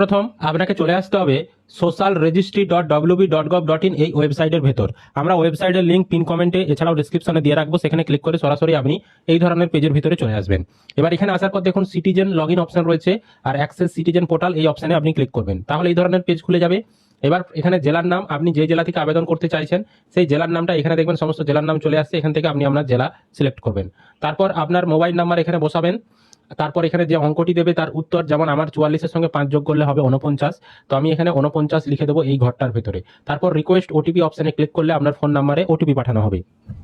প্রথম আপনাকে চলে আসতে হবে socialregistry.wb.gov.in এই ওয়েবসাইটের ভেতর। আমরা ওয়েবসাইটের লিংক পিন কমেন্টে এছাড়াও ডেসক্রিপশনে দিয়ে রাখবো, সেখানে ক্লিক করে সরাসরি আপনি এই ধরনের পেজের ভিতরে চলে আসবেন। এবার এখানে আসার পর দেখুন সিটিজেন লগ ইন অপশন রয়েছে আর অ্যাক্সেস সিটিজেন পোর্টাল, এই অপশনে আপনি ক্লিক করবেন, তাহলে এই ধরনের পেজ খুলে যাবে। এবার এখানে জেলার নাম, আপনি যে জেলা থেকে আবেদন করতে চাইছেন সেই জেলার নামটা এখানে দেখবেন, সমস্ত জেলার নাম চলে আসছে। এখান থেকে আপনি আপনার জেলা সিলেক্ট করবেন, তারপর আপনার মোবাইল নাম্বার এখানে বসাবেন। তারপর এখানে যে অঙ্কটি দেবে তার উত্তর, যেমন আমার 44-এর সঙ্গে 5 যোগ করলে হবে 49, তো আমি এখানে 49 লিখে দেবো এই ঘরটার ভেতরে। তারপর রিকোয়েস্ট ওটিপি অপশনে ক্লিক করলে আপনার ফোন নাম্বারে ওটিপি পাঠানো হবে।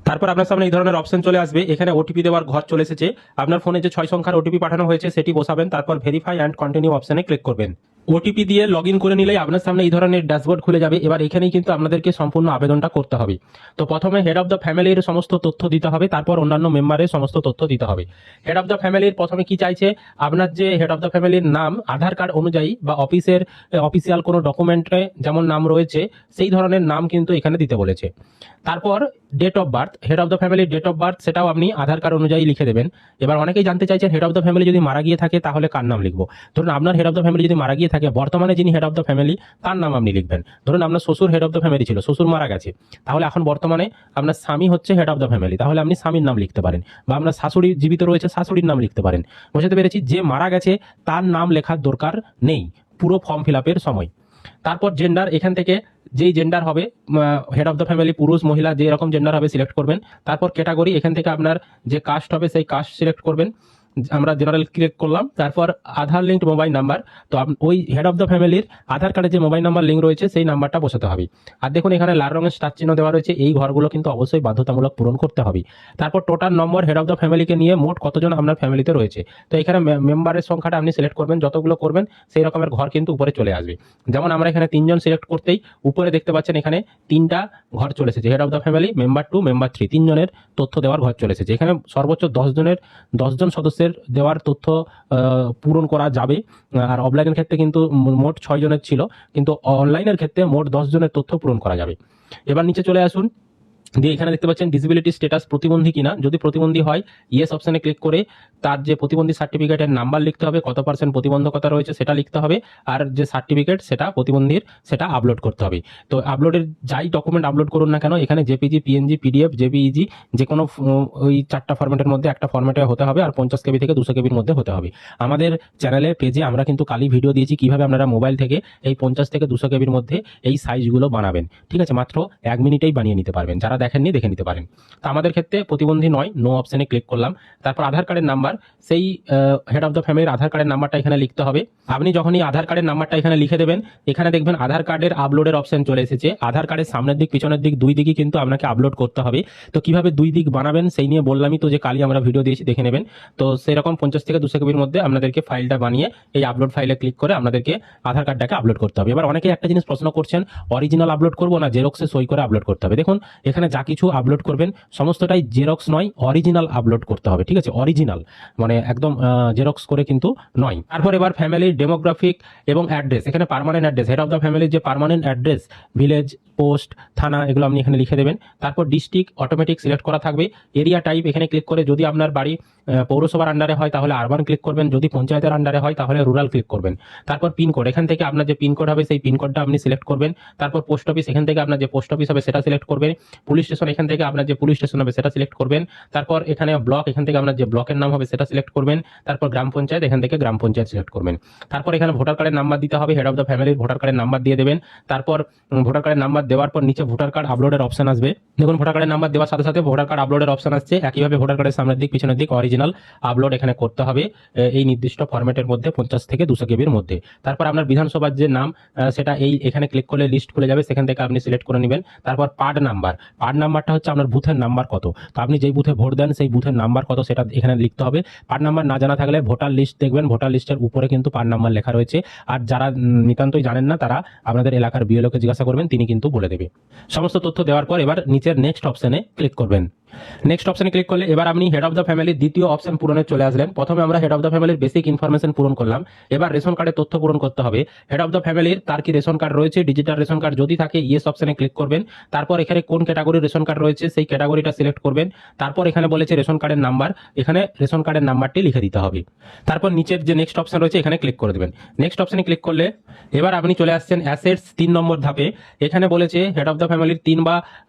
তারপর আপনার সামনে এই ধরনের অপশন চলে আসবে, এখানে ওটিপি দেওয়ার ঘর চলে এসেছে। আপনার ফোনে যে 6 সংখ্যার ওটিপি পাঠানো হয়েছে সেটি বসাবেন, তারপর ভেরিফাই অ্যান্ড কন্টিনিউ অপশনে ক্লিক করবেন। ওটিপি দিয়ে লগ ইন করে নিলেই আপনার সামনে এই ধরনের ড্যাশবোর্ড খুলে যাবে। এবার এখানেই কিন্তু আপনাদেরকে সম্পূর্ণ আবেদনটা করতে হবে। তো প্রথমে হেড অফ দ্য ফ্যামিলির সমস্ত তথ্য দিতে হবে, তারপর অন্যান্য মেম্বারের সমস্ত তথ্য দিতে হবে। হেড অফ দ্য ফ্যামিলির প্রথমে কি চাইছে, আপনার যে হেড অফ দ্য ফ্যামিলির নাম আধার কার্ড অনুযায়ী বা অফিসের অফিসিয়াল কোনো ডকুমেন্টে যেমন নাম রয়েছে সেই ধরনের নাম কিন্তু এখানে দিতে বলেছে। তারপর date of birth, head of the ফ্যামিলির ডেট অফ বার্থ সেটাও আপনি আধার কার্ড অনুযায়ী লিখে দেবেন। এবার অনেকেই জানতে চাইছেন হেড অফ দ্য ফ্যামিলি যদি মারা গিয়ে থাকে তাহলে কার নাম লিখবো। ধরুন আপনার হেড অফ দ্য ফ্যামিলি যদি মারা গিয়ে থাকে, বর্তমানে যিনি হেড অফ দ্য ফ্যামিলি তার নাম আপনি লিখবেন। ধরুন আপনার শ্বশুর হেড অফ দ্য ফ্যামিলি ছিল, শ্বশুর মারা গেছে, তাহলে এখন বর্তমানে আপনার স্বামী হচ্ছে হেড অফ দ্য ফ্যামিলি, তাহলে আপনি স্বামীর নাম লিখতে পারেন। বা আপনার শাশুড়ি জীবিত রয়েছে, শাশুড়ির নাম লিখতে পারেন। বুঝতে পেরেছি, যে মারা গেছে তার নাম লেখার দরকার নেই পুরো ফর্ম ফিল আপের সময়। তারপর জেন্ডার, এখান থেকে যেই জেন্ডার হবে হেড অফ দ্য ফ্যামিলি, পুরুষ মহিলা যে এরকম জেন্ডার হবে সিলেক্ট করবেন। তারপর ক্যাটাগরি, এখান থেকে আপনার যে কাস্ট হবে সেই কাস্ট সিলেক্ট করবেন। আমরা জেনারেল ক্লিক করলাম। তারপর আধার লিঙ্ক মোবাইল নাম্বার, তো ওই হেড অফ দ্য ফ্যামিলির আধার কার্ডে যে মোবাইল নাম্বার লিঙ্ক রয়েছে সেই নাম্বারটা বসাতে হবে। আর দেখুন এখানে লাল রঙের স্টার চিহ্ন দেওয়া রয়েছে, এই ঘরগুলো কিন্তু অবশ্যই বাধ্যতামূলক পূরণ করতে হবে। তারপর total number head of the ফ্যামিলিকে নিয়ে মোট কতজন আপনার ফ্যামিলিতে রয়েছে, তো এখানে মেম্বারের সংখ্যাটা আপনি সিলেক্ট করবেন, যতগুলো করবেন সেই রকমের ঘর কিন্তু উপরে চলে আসবে। যেমন আমরা এখানে 3 জন সিলেক্ট করতেই উপরে দেখতে পাচ্ছেন এখানে 3টা ঘর চলে এসেছে, head of the family, member 2, member 3, 3 জনের তথ্য দেওয়ার ঘর চলে এসেছে। এখানে সর্বোচ্চ 10 জন সদস্যের দেওয়ার তথ্য পূরণ করা যাবে। আর অফলাইনের ক্ষেত্রে কিন্তু মোট 6 জনের ছিল, কিন্তু অনলাইনের ক্ষেত্রে মোট 10 জনের তথ্য পূরণ করা যাবে। এবার নিচে চলে আসুন, দিয়ে এখানে দেখতে পাচ্ছেন ডিসেবিলিটি স্ট্যাটাস, প্রতিবন্ধী কিনা। যদি প্রতিবন্ধী হয় ইয়েস অপশনে ক্লিক করে তার যে প্রতিবন্ধী সার্টিফিকেটের নাম্বার লিখতে হবে, কত % প্রতিবন্ধকতা রয়েছে সেটা লিখতে হবে, আর যে সার্টিফিকেট সেটা প্রতিবন্ধীর সেটা আপলোড করতে হবে। তো আপলোডের যাই ডকুমেন্ট আপলোড করুন না কেন, এখানে জেপিজি, পিএনজি, পিডিএফ, জেপিইজি যে কোনো ওই 4টা ফরম্যাটের মধ্যে একটা ফরম্যাটে হতে হবে, আর 50 কেবি থেকে 200 কেবির মধ্যে হতে হবে। আমাদের চ্যানেলের পেজে আমরা কিন্তু কালই ভিডিও দিয়েছি কিভাবে আপনারা মোবাইল থেকে এই 50 থেকে 200 কেবির মধ্যে এই সাইজগুলো বানাবেন। ঠিক আছে, মাত্র 1 মিনিটেই বানিয়ে নিতে পারবেন, যারা দেখেননি দেখে নিতে পারেন। তো আমাদের ক্ষেত্রে প্রতিবন্ধী নয়, নো অপশনে ক্লিক করলাম। তারপর আধার কার্ডের নাম্বার, সেই হেড অফ দ্য ফ্যামিলির আধার কার্ডের নাম্বারটা এখানে লিখতে হবে। আপনি যখনই আধার কার্ডের নাম্বারটা এখানে লিখে দেবেন, এখানে দেখবেন আধার কার্ডের আপলোডের অপশন চলে এসেছে। আধার কার্ডের সামনের দিক পিছনের দিক দুই দিকই কিন্তু আপনাকে আপলোড করতে হবে। তো কিভাবে দুই দিক বানাবেন সেই নিয়ে বললামই তো, যে কালই আমরা ভিডিও দিয়েছি, দেখে নেবেন। তো সেরকম 50 থেকে 200 কেবির মধ্যে আপনাদেরকে ফাইলটা বানিয়ে এই আপলোড ফাইলে ক্লিক করে আপনাদেরকে আধার কার্ডটাকে আপলোড করতে হবে। এবার অনেকে একটা জিনিস প্রশ্ন করছেন, অরিজিনাল আপলোড করবো না জেরক্সে সই করে আপলোড করতে হবে। দেখুন এখানে যা কিছু আপলোড করবেন সমস্তটাই জেরক্স নয়, অরিজিনাল আপলোড করতে হবে। ঠিক আছে, অরিজিনাল মানে একদম জেরক্স করে কিন্তু নয়। তারপর এবার ফ্যামিলির ডেমোগ্রাফিক এবং অ্যাড্রেস, এখানে permanent address, head of the ফ্যামিলির যে পার্মানেন্ট অ্যাড্রেস, ভিলেজ, পোস্ট, থানা, এগুলো আপনি এখানে লিখে দেবেন। তারপর ডিস্ট্রিক্ট অটোমেটিক সিলেক্ট করা থাকবে। এরিয়া টাইপ এখানে ক্লিক করে, যদি আপনার বাড়ি পৌরসভার আন্ডারে হয় তাহলে আরবান ক্লিক করবেন, যদি পঞ্চায়েতের আন্ডারে হয় তাহলে রুরাল ক্লিক করবেন। তারপর পিনকোড, এখান থেকে আপনার যে পিনকোড হবে সেই পিনকোডটা আপনি সিলেক্ট করবেন। তারপর পোস্ট অফিস, এখান থেকে আপনার যে পোস্ট অফিস হবে সেটা সিলেক্ট করবেন। পুলিশ স্টেশন, এখান থেকে আপনার যে পুলিশ স্টেশন হবে সেটা সিলেক্ট করবেন। তারপর এখানে ব্লক, এখান থেকে আপনার যে ব্লকের নাম হবে সেটা সিলেক্ট করবেন। তারপর গ্রাম পঞ্চায়েত, এখান থেকে গ্রাম পঞ্চায়েত সিলেক্ট করবেন। তারপর এখানে ভোটার কার্ডের নাম্বার দিতে হবে, হেড অফ দ্য ফ্যামিলির ভোটার কার্ডের নাম্বার দিয়ে দেবেন। তারপর ভোটার কার্ডের নাম্বার দেওয়ার পর নিচে ভোটার কার্ড আপলোডের অপশন আসবে। দেখুন ভোটার কার্ডের নাম্বার দেওয়ার সাথে সাথে ভোটার কার্ড আপলোডের অপশন আসছে। একইভাবে ভোটার কার্ডের সামনের দিক পিছনের দিক অরিজিনাল আপলোড এখানে করতে হবে এই নির্দিষ্ট ফরম্যাটের মধ্যে 50 থেকে 200 কেবির মধ্যে। তারপর আপনার বিধানসভার যে নাম সেটা এই এখানে ক্লিক করলে লিস্ট খুলে যাবে, সেখান থেকে আপনি সিলেক্ট করে নেবেন। তারপর পার্ট নাম্বারটা হচ্ছে আপনার বুথের নাম্বার কত, তো আপনি যেই বুথে ভোট দেন সেই বুথের নাম্বার কত সেটা এখানে লিখতে হবে। পার্ট নাম্বার না জানা থাকলে ভোটার লিস্ট দেখবেন, ভোটার লিস্টের উপরে কিন্তু পার্ট নাম্বার লেখা রয়েছে। আর যারা নিতান্তই জানেন না তারা আপনাদের এলাকার বিএলওকে জিজ্ঞাসা করবেন, তিনি কিন্তু বলে দেবে। সমস্ত তথ্য দেওয়ার পর এবার নিচের নেক্সট অপশনে ক্লিক করবেন। নেক্সট অপশনে ক্লিক করলে এবার আপনি হেড অফ দ্য ফ্যামিলির দ্বিতীয় অপশন পূরণে চলে আসলেন। প্রথমে আমরা হেড অফ দ্য ফ্যামিলির বেসিক ইনফরমেশন পূরণ করলাম, এবার রেশন কার্ডের তথ্য পূরণ করতে হবে। হেড অফ দ্য ফ্যামিলির তার কি রেশন কার্ড রয়েছে, ডিজিটাল রেশন কার্ড যদি থাকে ইয়েস অপশনে ক্লিক করবেন। তারপর এখানে কোন ক্যাটাগরির রেশন কার্ড রয়েছে সেই ক্যাটাগরিটা সিলেক্ট করবেন। তারপর এখানে বলেছে রেশন কার্ডের নাম্বার, এখানে রেশন কার্ডের নাম্বারটি লিখে দিতে হবে। তারপর নিচের যে নেক্সট অপশন রয়েছে এখানে ক্লিক করে দেবেন। নেক্সট অপশনে ক্লিক করলে এবার আপনি চলে আসছেন অ্যাসেটস 3 নম্বর ধাপে। এখানে বলেছে হেড অফ দ্য ফ্যামিলির 3 বা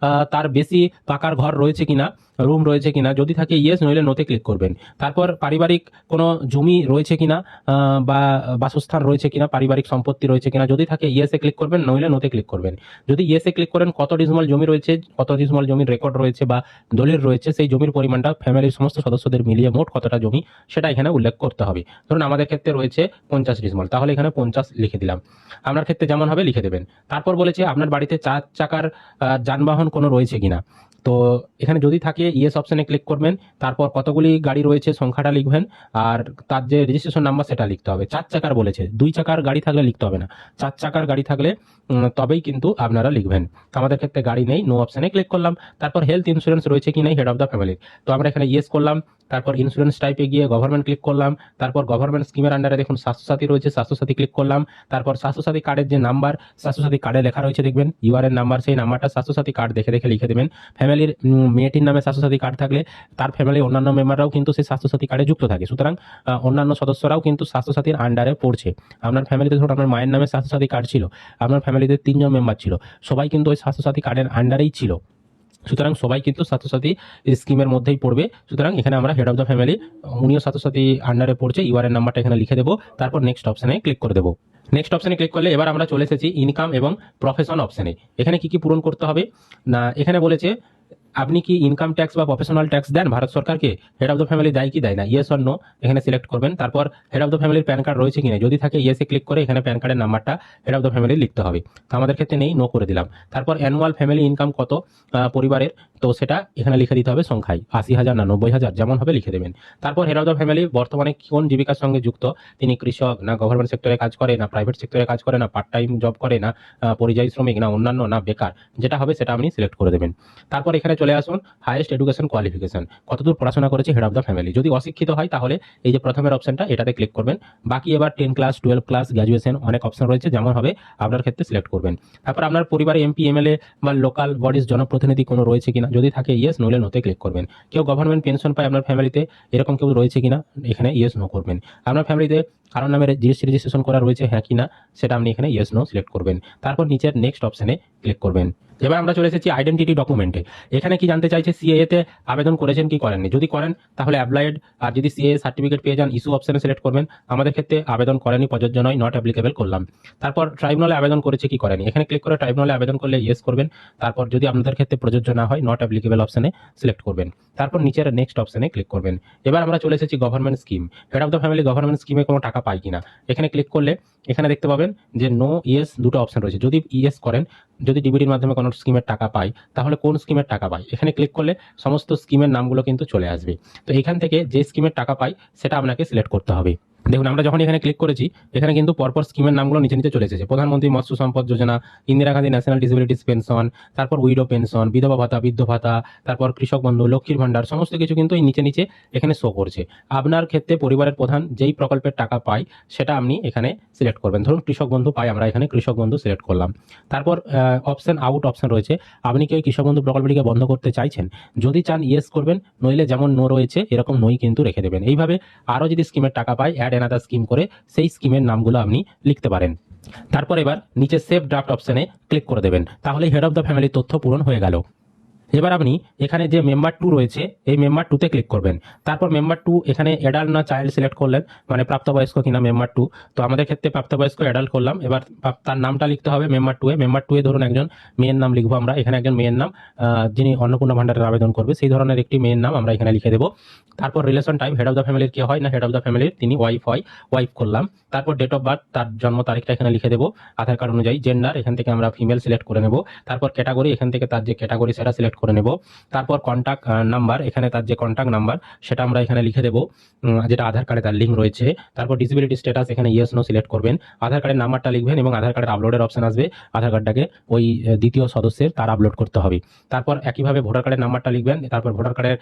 তার বেশি পাকার ঘর রয়েছে কিনা, রুম রয়েছে কিনা, যদি থাকে ইয়েস, নইলে নোতে ক্লিক করবেন। তারপর পারিবারিক কোনো জমি রয়েছে কিনা বা বাসস্থান রয়েছে কিনা, পারিবারিক সম্পত্তি রয়েছে কিনা, যদি থাকে ইয়েসে ক্লিক করবেন, নইলে নোতে ক্লিক করবেন। যদি ইয়েসে ক্লিক করেন কত ডিসমাল জমি রয়েছে, কত ডিসমাল জমির রেকর্ড রয়েছে বা দলিল রয়েছে, সেই জমির পরিমাণটা ফ্যামিলির সমস্ত সদস্যদের মিলিয়ে মোট কতটা জমি সেটা এখানে উল্লেখ করতে হবে। ধরুন আমাদের ক্ষেত্রে রয়েছে 50 ডিসমাল, তাহলে এখানে 50 লিখে দিলাম। আপনার ক্ষেত্রে যেমন হবে লিখে দেবেন। তারপর বলেছে আপনার বাড়িতে 4 চাকার যানবাহন কোনো রয়েছে কিনা, তো এখানে যদি থাকে ইয়েস অপশনে ক্লিক করবেন। তারপর কতগুলি গাড়ি রয়েছে সংখ্যাটা লিখবেন, আর তার যে রেজিস্ট্রেশন নাম্বার সেটা লিখতে হবে। 4 চাকার বলেছে, 2 চাকার গাড়ি থাকলে লিখতে হবে না, 4 চাকার গাড়ি থাকলে তবেই কিন্তু আপনারা লিখবেন। তো আমাদের ক্ষেত্রে গাড়ি নেই, নো অপশনে ক্লিক করলাম। তারপর হেলথ ইন্স্যুরেন্স রয়েছে কি নেই হেড অফ দ্য ফ্যামিলির, তো আমরা এখানে ইয়েস করলাম। তারপর ইন্স্যুরেন্স টাইপে গিয়ে গভর্নমেন্ট ক্লিক করলাম। তারপর গভর্নমেন্ট স্কিমের আন্ডারে দেখুন স্বাস্থ্যসাথী রয়েছে, স্বাস্থ্যসাথী ক্লিক করলাম। তারপর স্বাস্থ্যসাথী কার্ডের যে নাম্বার স্বাস্থ্যসাথী কার্ডে লেখা রয়েছে দেখবেন ইউআরএন নাম্বার, সেই নাম্বারটা স্বাস্থ্যসাথী কার্ড দেখে দেখে লিখে দেবেন। ফ্যামিলির মেয়েটির নামে স্বাস্থ্যসাথী কার্ড থাকলে তার ফ্যামিলির অন্যান্য মেম্বাররাও কিন্তু সেই স্বাস্থ্যসাথী কার্ডে যুক্ত থাকে, সুতরাং অন্যান্য সদস্যরাও কিন্তু স্বাস্থ্যসাথীর আন্ডারে পড়ছে। আপনার ফ্যামিলিতে ধরুন আপনার মায়ের নামে স্বাস্থ্যসাথী কার্ড ছিল, আপনার ফ্যামিলিতে 3 জন মেম্বার ছিল, সবাই কিন্তু ওই স্বাস্থ্যসাথী কার্ডের আন্ডারেই ছিল, সুতরাং সবাই কিন্তু স্বাস্থ্যসাথী স্কিমের মধ্যেই পড়বে। সুতরাং এখানে আমরা হেড অফ দ্য ফ্যামিলি, উনিও স্বাস্থ্যসাথী আন্ডারে পড়ছে, ইউআরএন নাম্বারটা এখানে লিখে দেবো। তারপর নেক্সট অপশনে ক্লিক করে দেবো। নেক্সট অপশনে ক্লিক করলে এবার আমরা চলে এসেছি ইনকাম এবং প্রফেশন অপশনে। এখানে কি কি পূরণ করতে হবে না, এখানে বলেছে আপনি কি ইনকাম ট্যাক্স বা প্রফেশনাল ট্যাক্স দেন ভারত সরকারকে, হেড অফ দ্য ফ্যামিলি দেয় কি দেয় না, ইয়েস অর নো এখানে সিলেক্ট করবেন। তারপর হেড অফ দ্য ফ্যামিলির প্যান কার্ড রয়েছে কিনা, যদি থাকে ইয়েসে ক্লিক করে এখানে প্যান কার্ডের নাম্বারটা হেড অফ দ্য ফ্যামিলি লিখতে হবে। তো আমাদের ক্ষেত্রে নেই, নো করে দিলাম। তারপর অ্যানুয়াল ফ্যামিলি ইনকাম কত পরিবারের, তো সেটা এখানে লিখে দিতে হবে সংখ্যায়, 80,000 না 90,000 যেমন হবে লিখে দেবেন। তারপর হেড অফ দ্য ফ্যামিলি বর্তমানে কোন জীবিকার সঙ্গে যুক্ত, তিনি কৃষক না গভর্নমেন্ট সেক্টরে কাজ করে না প্রাইভেট সেক্টরে কাজ করে না পার্ট টাইম জব করে না পরিযায়ী শ্রমিক না অন্যান্য না বেকার, যেটা হবে সেটা আপনি সিলেক্ট করে দেবেন। তারপর এখানে চলে আসুন হাইয়েস্ট এডুকেশন কোয়ালিফিকেশন, কতদূর পড়াশোনা করেছে হেড অফ দ্য ফ্যামিলি। যদি অশিক্ষিত হয় তাহলে এই যে প্রথমের অপশনটা এটাতে ক্লিক করবেন। বাকি এবার 10 ক্লাস 12 ক্লাস গ্র্যাজুয়েশন অনেক অপশন রয়েছে, যেমন হবে আপনার ক্ষেত্রে সিলেক্ট করবেন। তারপর আপনার পরিবারে এমপি এমএলএ বা লোকাল বডিজ জনপ্রতিনিধি কোনো রয়েছে কিনা, যদি থাকে ইয়েস, নইলে নোতে ক্লিক করবেন। কেউ গভর্নমেন্ট পেনশন পায় আপনার ফ্যামিলিতে, এরকম কেউ রয়েছে কিনা এখানে ইয়েস নো করবেন। আপনার ফ্যামিলিতে কারোর নামে জিএসটি রেজিস্ট্রেশন করা রয়েছে হ্যাঁ কিনা, সেটা আপনি এখানে ইয়েস নো সিলেক্ট করবেন। তারপর নিচের নেক্সট অপশনে ক্লিক করবেন। এবার আমরা চলে এসেছি আইডেন্টিটি ডকুমেন্টে। এখানে কি জানতে চাইছে সিএএ তে আবেদন করেছেন কি করেননি, যদি করেন তাহলে অ্যাপ্লাইড, আর যদি সিএএ সার্টিফিকেট পেয়ে যান ইস্যু অপশনে সিলেক্ট করবেন। আমাদের ক্ষেত্রে আবেদন করেনি, প্রযোজ্য নয়, নট অ্যাপ্লিকেবল করলাম। তারপর ট্রাইব্যুনালে আবেদন করেছে কি করেনি, এখানে ক্লিক করে ট্রাইব্যুনালে আবেদন করলে ইয়েস করবেন। তারপর যদি আপনাদের ক্ষেত্রে প্রযোজ্য না হয় নট অ্যাপ্লিকেবল অপশনে সিলেক্ট করবেন। তারপর নিচের নেক্সট অপশনে ক্লিক করবেন। এবার আমরা চলে এসেছি government scheme, head of the family government স্কিমে কোনো টাকা পায় কিনা, এখানে ক্লিক করলে এখানে দেখতে পাবেন যে নো ইয়েস দুটো অপশন রয়েছে। যদি ইয়েস করেন, যদি ডিবিটির মাধ্যমে কোনো স্কিমের টাকা পায় তাহলে কোন স্কিমের টাকা পায়, এখানে ক্লিক করলে সমস্ত স্কিমের নামগুলো কিন্তু চলে আসবে। তো এখান থেকে যে স্কিমের টাকা পায় সেটা আপনাকে সিলেক্ট করতে হবে। দেখুন আমরা যখন এখানে ক্লিক করেছি এখানে কিন্তু পরপর স্কিমের নামগুলো নিচে নিচে চলে এসেছে। Pradhan Mantri Matsya Sampada Yojana, Indira Gandhi national disabilities pension, তারপর উইডো পেনশন, বিধবা ভাতা, বৃদ্ধ ভাতা, তারপর কৃষক বন্ধু, লক্ষ্মীর ভান্ডার, সমস্ত কিছু কিন্তু এই নিচে নিচে এখানে শো করছে। আপনার ক্ষেত্রে পরিবারের প্রধান যেই প্রকল্পের টাকা পায় সেটা আপনি এখানে সিলেক্ট করবেন। ধরুন কৃষক বন্ধু পাই, আমরা এখানে কৃষক বন্ধু সিলেক্ট করলাম। তারপর অপশন আউট অপশন রয়েছে, আপনি কি ওই কৃষক বন্ধু প্রকল্পটিকে বন্ধ করতে চাইছেন, যদি চান ইয়েস করবেন, নইলে যেমন নো রয়েছে এরকম নই কিন্তু রেখে দেবেন। এইভাবে আরও যদি স্কিমের টাকা পায় অ্যাড অ্যানাদার স্কিম করে সেই স্কিমের নামগুলো আপনি লিখতে পারেন। তারপর এবার নিচে সেভ ড্রাফট অপশনে ক্লিক করে দেবেন, তাহলে হেড অফ দ্য ফ্যামিলির তথ্য পূরণ হয়ে গেল। এবার আপনি এখানে যে মেম্বার 2 রয়েছে এই মেম্বার 2 তে ক্লিক করবেন। তারপর মেম্বার 2 এখানে অ্যাডাল্ট না চাইল্ড সিলেক্ট করলেন, মানে প্রাপ্তবয়স্ক কিনা মেম্বার 2। তো আমাদের ক্ষেত্রে প্রাপ্তবয়স্ক অ্যাডাল্ট করলাম। এবার তার নামটা লিখতে হবে মেম্বার 2 এ। মেম্বার 2 এ ধরুন একজন মেয়ের নাম লিখবো আমরা, এখানে একজন মেয়ের নাম যিনি অন্নপূর্ণা ভান্ডারের আবেদন করবে সেই ধরনের একটি মেয়ের নাম আমরা এখানে লিখে দেবো। তারপর relation type head of the ফ্যামিলির কে হয় না হেড অফ দ্য ফ্যামিলির তিনি ওয়াইফ হয়, ওয়াইফ করলাম। তারপর ডেট অফ বার্থ তার জন্ম তারিখটা এখানে লিখে দেবো আধার কার্ড অনুযায়ী। জেন্ডার এখান থেকে আমরা ফিমেল সিলেক্ট করে নেব। তারপর ক্যাটাগরি এখান থেকে তার যে ক্যাটাগরি সেটা সিলেক্ট সিলেক্ট করে নেব। তারপর কন্ট্যাক্ট নাম্বার, এখানে তার যে কন্ট্যাক্ট নাম্বার সেটা আমরা এখানে লিখে দেবো, যেটা আধার কার্ডে তার লিঙ্ক রয়েছে। তারপর ডিসেবিলিটি স্ট্যাটাস এখানে ইয়েস নো সিলেক্ট করবেন। আধার কার্ডের নাম্বারটা লিখবেন এবং আধার কার্ডের আপলোডের অপশন আসবে, আধার কার্ডটাকে ওই দ্বিতীয় সদস্যের তার আপলোড করতে হবে। তারপর একইভাবে ভোটার কার্ডের নাম্বারটা লিখবেন, তারপর ভোটার কার্ডের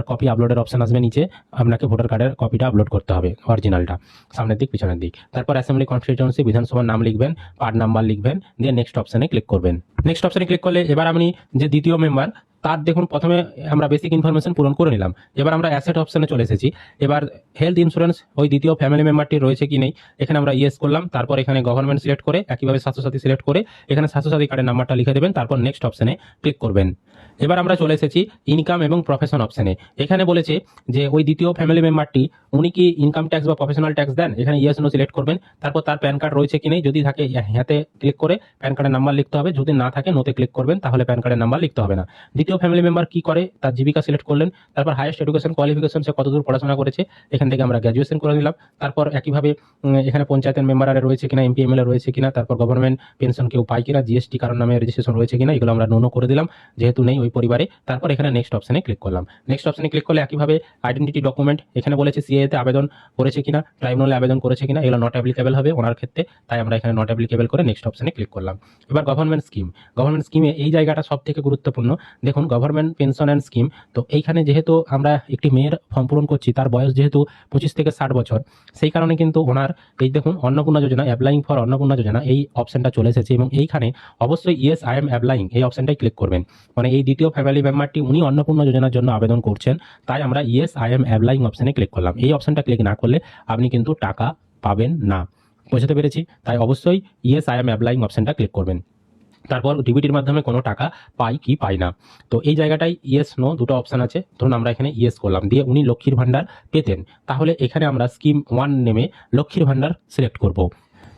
কপি আপলোডের অপশন আসবে নিচে, আপনাকে ভোটার কার্ডের কপিটা আপলোড করতে হবে, অরিজিনালটা, সামনের দিক পিছনের দিক। তারপর অ্যাসেম্বলি কনস্টিটিউয়েন্সি বিধানসভার নাম লিখবেন, পার্ট নাম্বার লিখবেন, দিয়ে নেক্সট অপশনে ক্লিক করবেন। নেক্সট অপশনে ক্লিক করলে এবার আপনি যে দ্বিতীয় মেম্বার তার দেখুন প্রথমে আমরা বেসিক ইনফরমেশন পূরণ করে নিলাম। এবার আমরা অ্যাসেট অপশনে চলে এসেছি। এবার হেলথ ইন্স্যুরেন্স ওই দ্বিতীয় ফ্যামিলি মেম্বারটি রয়েছে কি নেই এখানে আমরা ইয়েস করলাম। তারপর এখানে গভর্নমেন্ট সিলেক্ট করে একইভাবে স্বাস্থ্যসাথী সিলেক্ট করে এখানে স্বাস্থ্যসাথী কার্ডের নাম্বারটা লিখে দেবেন, তারপর নেক্সট অপশনে ক্লিক করবেন। এবার আমরা চলে এসেছি ইনকাম এবং প্রফেশন অপশনে। এখানে বলেছে যে ওই দ্বিতীয় ফ্যামিলি মেম্বারটি উনি কি ইনকাম ট্যাক্স বা প্রফেশনাল ট্যাক্স দেন, এখানে ইয়েস নো সিলেক্ট করবেন। তারপর তার প্যান কার্ড রয়েছে কি নেই, যদি থাকে হ্যাঁতে ক্লিক করে প্যান কার্ডের নাম্বার লিখতে হবে, যদি না থাকে নোতে ক্লিক করবেন, তাহলে প্যান কার্ডের নাম্বার লিখতে হবে না। দ্বিতীয় ফ্যামিলি মেম্বার কি করে তার জীবিকা সিলেক্ট করলেন। তারপর হাইয়েস্ট এডুকেশন কোয়ালিফিকেশন, সে কতদূর পড়াশোনা করেছে, এখান থেকে আমরা গ্র্যাজুয়েশন করে নিলাম। তারপর একইভাবে এখানে পঞ্চায়েতের মেম্বার রয়েছে কিনা, এমপি এমএলএ রয়েছে কিনা, তারপর গভর্নমেন্ট পেনশন কেউ পায় কিনা, জিএসটি কারণ নামে রেজিস্ট্রেশন রয়েছে কিনা, এগুলো আমরা নো করে দিলাম যেহেতু নেই ওই পরিবারে। তারপর এখানে নেক্সট অপশনে ক্লিক করলাম। নেক্সট অপশনে ক্লিক করলে একইভাবে আইডেন্টিটি ডকুমেন্ট এখানে বলেছে সিএতে আবেদন করেছে কিনা, ট্রাইব্যুনালে আবেদন করেছে কিনা, এগুলো নট অ্যাপ্লিকেবল হবে ওনার ক্ষেত্রে, তাই আমরা এখানে নট অ্যাপ্লিকেবল করে নেক্সট অপশনে ক্লিক করলাম। এবার গভর্নমেন্ট স্কিম, গভর্নমেন্ট স্কিমে এই জায়গাটা সব থেকে গুরুত্বপূর্ণ। দেখুন গভর্নমেন্ট পেনশন অ্যান্ড স্কিম, তো এইখানে যেহেতু আমরা একটি মেয়ের ফর্ম পূরণ করছি, তার বয়স যেহেতু 25 থেকে 60 বছর, সেই কারণে কিন্তু ওনার এই দেখুন অন্নপূর্ণা যোজনা, অ্যাপ্লাইং ফর অন্নপূর্ণা যোজনা, এই অপশনটা চলে এসেছে এবং এইখানে অবশ্যই ইয়েস আই এম অ্যাপ্লাইং এই অপশনটাই ক্লিক করবেন। মানে এই দ্বিতীয় ফ্যামিলি মেম্বারটি উনি অন্নপূর্ণা যোজনার জন্য আবেদন করছেন, তাই আমরা ইয়েস আই এম অ্যাপ্লাইং অপশনে ক্লিক করলাম। এই অপশনটা ক্লিক না করলে আপনি কিন্তু টাকা পাবেন না, বুঝতে পেরেছি? তাই অবশ্যই ইয়েস আই এম অ্যাপ্লাইং অপশনটা ক্লিক করবেন। তারপর ডিবিটির মাধ্যমে কোনো টাকা পাই কি পাই না, তো এই জায়গাটায় ইয়েস নো দুটো অপশন আছে। ধরুন আমরা এখানে ইয়েস করলাম, দিয়ে উনি লক্ষ্মীর ভান্ডার পেতেন, তাহলে এখানে আমরা স্কিম 1 নেমে লক্ষ্মীর ভান্ডার সিলেক্ট করব।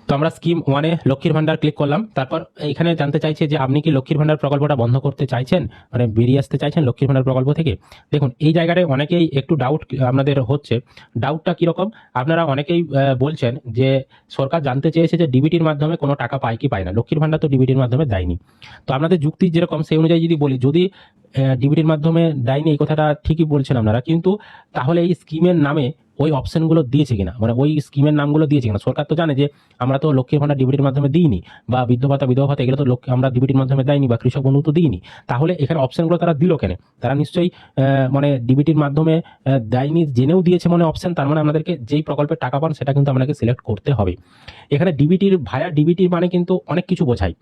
তো আমরা স্কিম 1-এ লক্ষ্মীর ভান্ডার ক্লিক করলাম। তারপর এখানে জানতে চাইছে যে আপনি কি লক্ষ্মীর ভান্ডার প্রকল্পটা বন্ধ করতে চাইছেন, মানে বেরিয়ে আসতে চাইছেন লক্ষ্মীর ভান্ডার প্রকল্প থেকে। দেখুন এই জায়গাটায় অনেকেই একটু ডাউট আপনাদের হচ্ছে। ডাউটটা কীরকম, আপনারা অনেকেই বলছেন যে সরকার জানতে চেয়েছে যে ডিবিটির মাধ্যমে কোনো টাকা পায় কি পায় না, লক্ষ্মীর ভান্ডার তো ডিবিটির মাধ্যমে দেয়নি। তো আপনাদের যুক্তি যেরকম সেই অনুযায়ী যদি বলি, যদি ডিবিটির মাধ্যমে দেয়নি এই কথাটা ঠিকই বলছেন আপনারা, কিন্তু তাহলে এই স্কিমের নামে ওই অপশনগুলো দিয়েছে কিনা, মানে ওই স্কিমের নামগুলো দিয়েছে কিনা। সরকার তো জানে যে আমরা তো লক্ষ্মীর ভান্ডার ডিবিটির মাধ্যমে দিইনি, বা বৃদ্ধ ভাতা বিধবা ভাতা এগুলো তো আমরা ডিবিটির মাধ্যমে দেয়নি, বা কৃষক বন্ধু তো দিইনি, তাহলে এখানে অপশনগুলো তারা দিল কেন? তারা নিশ্চয়ই মানে ডিবিটির মাধ্যমে দেয়নি, জেনেও দিয়েছে মনে অপশন, তার মানে আমাদেরকে যেই প্রকল্পের টাকা পান সেটা কিন্তু আপনাকে সিলেক্ট করতে হবে। এখানে ডিবিটির ভায়া ডিবিটির মানে কিন্তু অনেক কিছু বোঝায়।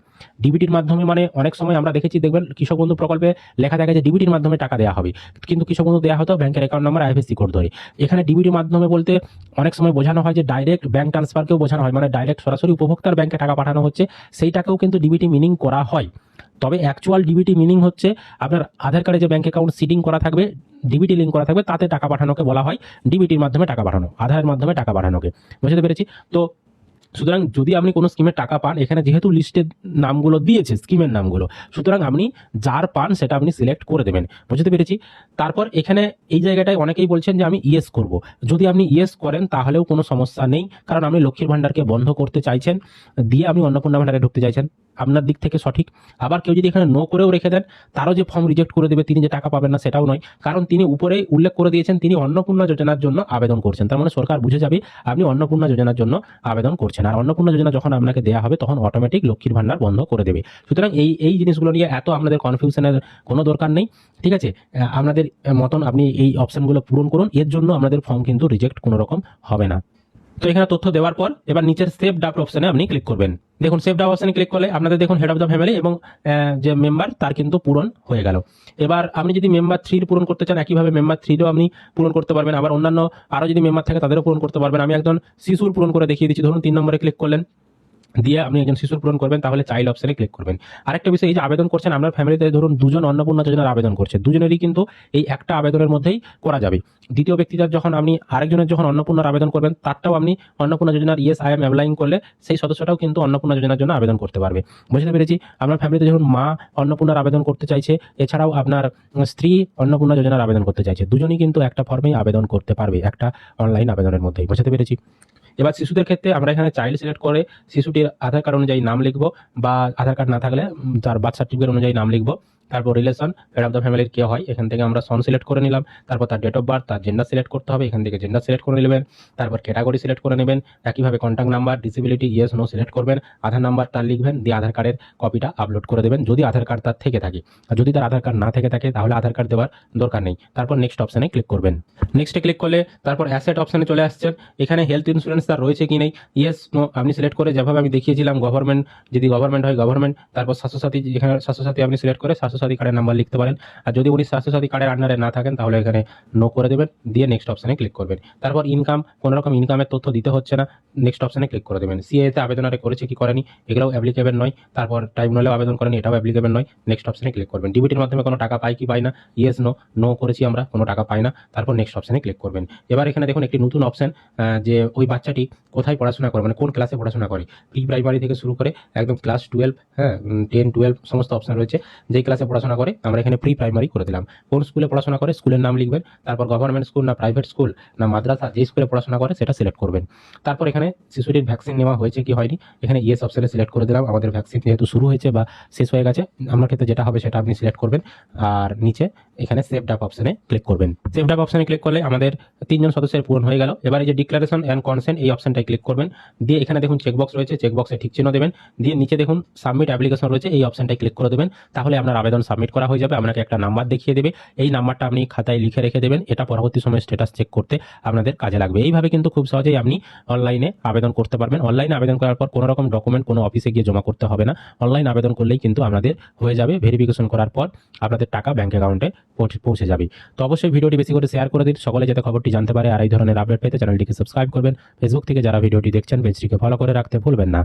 ডিবিটির মাধ্যমে মানে অনেক সময় আমরা দেখেছি, দেখবেন কৃষক বন্ধু প্রকল্পে লেখা থাকে যে ডিবিটির মাধ্যমে টাকা দেওয়া হবে, কিন্তু কৃষক বন্ধু দেওয়া হতো ব্যাংকের অ্যাকাউন্ট নাম্বার আইএফএসসি কোড ধরে। এখানে ডিবিটির মাধ্যমে বলতে অনেক সময় বোঝানো হয় যে ডাইরেক্ট ব্যাংক ট্রান্সফারকেও বোঝানো হয়, মানে ডাইরেক্ট সরাসরি উপভোক্তার ব্যাংকে টাকা পাঠানো হচ্ছে, সেইটাকেও কিন্তু ডিবিটি মিনিং করা হয়। তবে অ্যাকচুয়াল ডিবিটি মিনিং হচ্ছে আপনার আধার কার্ডে যে ব্যাংক অ্যাকাউন্ট সিডিং করা থাকবে, ডিবিটি লিঙ্ক করা থাকবে, তাতে টাকা পাঠানোকে বলা হয় ডিবিটির মাধ্যমে টাকা পাঠানো, আধারের মাধ্যমে টাকা পাঠানোকে, বুঝতে পেরেছি? তো সুতরাং যদি আপনি কোনো স্কিমের টাকা পান, এখানে যেহেতু লিস্টের নামগুলো দিয়েছে স্কিমের নামগুলো, সুতরাং আপনি যার পান সেটা আপনি সিলেক্ট করে দেবেন, বুঝতে পেরেছি? তারপর এখানে এই জায়গাটায় অনেকেই বলছেন যে আমি ইয়েস করব। যদি আপনি ইয়েস করেন তাহলেও কোনো সমস্যা নেই, কারণ আপনি লক্ষ্মীর ভান্ডারকে বন্ধ করতে চাইছেন, দিয়ে আপনি অন্নপূর্ণা ভান্ডারে ঢুকতে চাইছেন, আপনার দিক থেকে সঠিক। আবার কেউ যদি এখানে নো করেও রেখে দেন, তারও যে ফর্ম রিজেক্ট করে দেবে, তিনি যে টাকা পাবেন না সেটাও নয়, কারণ তিনি উপরেই উল্লেখ করে দিয়েছেন তিনি অন্নপূর্ণা যোজনার জন্য আবেদন করছেন। তার মানে সরকার বুঝে যাবে আপনি অন্নপূর্ণা যোজনার জন্য আবেদন করছেন, আর অন্নপূর্ণা যোজনা যখন আপনাকে দেওয়া হবে তখন অটোমেটিক লক্ষ্মীর ভান্ডার বন্ধ করে দেবে। সুতরাং এই জিনিসগুলো নিয়ে এত আপনাদের কনফিউশনের কোনো দরকার নেই, ঠিক আছে? আপনাদের মতন আপনি এই অপশনগুলো পূরণ করুন, এর জন্য আপনাদের ফর্ম কিন্তু রিজেক্ট কোনো রকম হবে না। তো এখানে তথ্য দেওয়ার পর এবার নিচের সেভ ড্রাফট অপশনে আপনি ক্লিক করবেন। দেখুন সেভ ড্রাফট অপশনে ক্লিক করলে আপনাদের দেখুন হেড অফ দ্য ফ্যামিলি এবং যে মেম্বার তার কিন্তু পূরণ হয়ে গেল। এবার আপনি যদি মেম্বার 3 পূরণ করতে চান, একইভাবে মেম্বার 3-ও আপনি পূরণ করতে পারবেন, আবার অন্যান্য আরও যদি মেম্বার থাকে তাদেরও পূরণ করতে পারবেন। আমি একজন শিশুর পূরণ করে দেখিয়ে দিচ্ছি। ধরুন 3 নম্বরে ক্লিক করলেন, দিয়ে আপনি একজন শিশুর পূরণ করবেন, তাহলে চাইল্ড অপশনে ক্লিক করবেন। আরেকটা বিষয়, এই যে আবেদন করছেন আপনার ফ্যামিলিতে ধরুন 2 জন অন্নপূর্ণা যোজনার আবেদন করছে, দুজনেরই কিন্তু এই একটা আবেদনের মধ্যেই করা যাবে। দ্বিতীয় ব্যক্তিটার যখন আপনি আরেকজনের যখন অন্নপূর্ণার আবেদন করবেন, তারটাও আপনি অন্নপূর্ণা যোজনার ইয়েস আই এম অ্যাপ্লাইং করলে সেই সদস্যটাও কিন্তু অন্নপূর্ণা যোজনার জন্য আবেদন করতে পারবে, বুঝতে পেরেছি? আপনার ফ্যামিলিতে যখন মা অন্নপূর্ণার আবেদন করতে চাইছে, এছাড়াও আপনার স্ত্রী অন্নপূর্ণা যোজনার আবেদন করতে চাইছে, দুজনেই কিন্তু একটা ফর্মেই আবেদন করতে পারবে, একটা অনলাইন আবেদনের মধ্যেই, বুঝতে পেরেছি? এবার শিশুদের ক্ষেত্রে আমরা এখানে চাইল্ড সিলেক্ট করে শিশুটির আধার কার্ড অনুযায়ী নাম লিখবো, বা আধার কার্ড না থাকলে তার বার্থ সার্টিফিকেট অনুযায়ী নাম লিখবো। তারপর রিলেশন, হেড অফ দ্য ফ্যামিলির কে হয়, এখান থেকে আমরা সন সিলেক্ট করে নিলাম। তারপর তার ডেট অফ বার্থ, তার জেন্ডার সিলেক্ট করতে হবে, এখান থেকে জেন্ডার সিলেক্ট করে নেবেন। তারপর ক্যাটাগরি সিলেক্ট করে নেবেন। একইভাবে contact number, disability, yes no select করবেন। আধার নাম্বার তার লিখবেন, দিয়ে আধার কার্ডের কপিটা আপলোড করে দেবেন যদি আধার কার্ড তার থেকে থাকে। আর যদি তার আধার কার্ড না থেকে থাকে তাহলে আধার কার্ড দেওয়ার দরকার নেই। তারপর নেক্সট অপশানে ক্লিক করবেন। নেক্সটে ক্লিক করলে তারপর অ্যাসেট অপশানে চলে আসছেন। এখানে হেলথ ইন্স্যুরেন্স তার রয়েছে কি নেই, ইয়েস নো আপনি সিলেক্ট করে, যেভাবে আমি দেখিয়েছিলাম গভর্নমেন্ট, যদি গভর্নমেন্ট হয় গভর্নমেন্ট। তারপর স্বাস্থ্যসাথী, এখানে স্বাস্থ্যসাথী আপনি সিলেক্ট করে স্বাস্থ্যসাথী কার্ডের নাম্বার লিখতে পারেন। আর যদি উনি স্বাস্থ্যসাথী কার্ডের আন্ডারে না থাকেন তাহলে এখানে নো করে দেবেন, দিয়ে নেক্সট অপশানে ক্লিক করবেন। তারপর ইনকাম, কোনো রকম ইনকামের তথ্য দিতে হচ্ছে না, নেক্সট অপশানে ক্লিক করে দেবেন। সিএতে আবেদন আরে করেছে কি করেনি এগুলোও অ্যাপ্লিকেবল নয়। তারপর ট্রাইব্যুনালেও আবেদন করেনি, এটাও অ্যাপ্লিকেবল নয়, নেক্সট অপশানে ক্লিক করবেন। ডিবিটির মাধ্যমে কোনো টাকা পাই কি পাই না, ইয়েস নো, নো করেছি আমরা, কোনো টাকা পাই না। তারপর নেক্সট অপশানে ক্লিক করবেন। এবার এখানে দেখুন একটি নতুন অপশান, যে ওই বাচ্চাটি কোথায় পড়াশোনা করে, মানে কোন ক্লাসে পড়াশোনা করে, প্রি প্রাইমারি থেকে শুরু করে একদম ক্লাস 12, হ্যাঁ 10, 12 সমস্ত অপশান রয়েছে। যেই ক্লাসে পড়াশোনা করে আমরা এখানে প্রি প্রাইমারি করে দিলাম। কোন স্কুলে পড়াশোনা করে স্কুলের নাম লিখবেন, তারপর গভর্নমেন্ট স্কুল না প্রাইভেট স্কুল না মাদ্রাসা, যে স্কুলে পড়াশোনা করে সেটা সিলেক্ট করবেন। তারপর এখানে শিশুটির ভ্যাকসিন নেওয়া হয়েছে কি হয়নি, এখানে ইয়েস অপশানে সিলেক্ট করে দিলাম। আমাদের ভ্যাকসিন যেহেতু শুরু হয়েছে বা শেষ হয়ে গেছে, আমার ক্ষেত্রে যেটা হবে সেটা আপনি সিলেক্ট করবেন। আর নিচে এখানে সেভ ডাপ অপশানে ক্লিক করবেন। সেভ ডাপ অপশানে ক্লিক করলে আমাদের 3 জন সদস্যের পূরণ হয়ে গেল। এবার এই যে ডিক্লারেশন অ্যান্ড কনসেন্ট, এই অপশানটায় ক্লিক করবেন, দিয়ে এখানে দেখুন চেকবক্স রয়েছে, চেকবক্সে ঠিক চিহ্ন দেবেন, দিয়ে নিচে দেখুন সাবমিট অ্যাপ্লিকেশন রয়েছে, এই অপশানটায় ক্লিক করে দেবেন। তাহলে আপনার আবেদন সাবমিট করা হয়ে যাবে। আপনাকে একটা নাম্বার দেখিয়ে দেবে, এই নাম্বারটা আপনি খাতায় লিখে রেখে দেবেন, এটা পরবর্তী সময়ে স্ট্যাটাস চেক করতে আপনাদের কাজে লাগবে। এইভাবে কিন্তু খুব সহজেই আপনি অনলাইনে আবেদন করতে পারবেন। অনলাইনে আবেদন করার পর কোনো রকম ডকুমেন্ট কোনো অফিসে গিয়ে জমা করতে হবে না, অনলাইন আবেদন করলেই কিন্তু আপনাদের হয়ে যাবে। ভেরিফিকেশন করার পর আপনাদের টাকা ব্যাংক অ্যাকাউন্টে পৌঁছে যাবে। তো অবশ্যই ভিডিওটি বেশি করে শেয়ার করে দিন, সকলে যাতে খবরটি জানতে পারে। আর এই ধরনের আপডেট পেতে চ্যানেলটিকে সাবস্ক্রাইব করবেন। ফেসবুক থেকে যারা ভিডিওটি দেখছেন পেজটিকে ফলো করে রাখতে ভুলবেন না।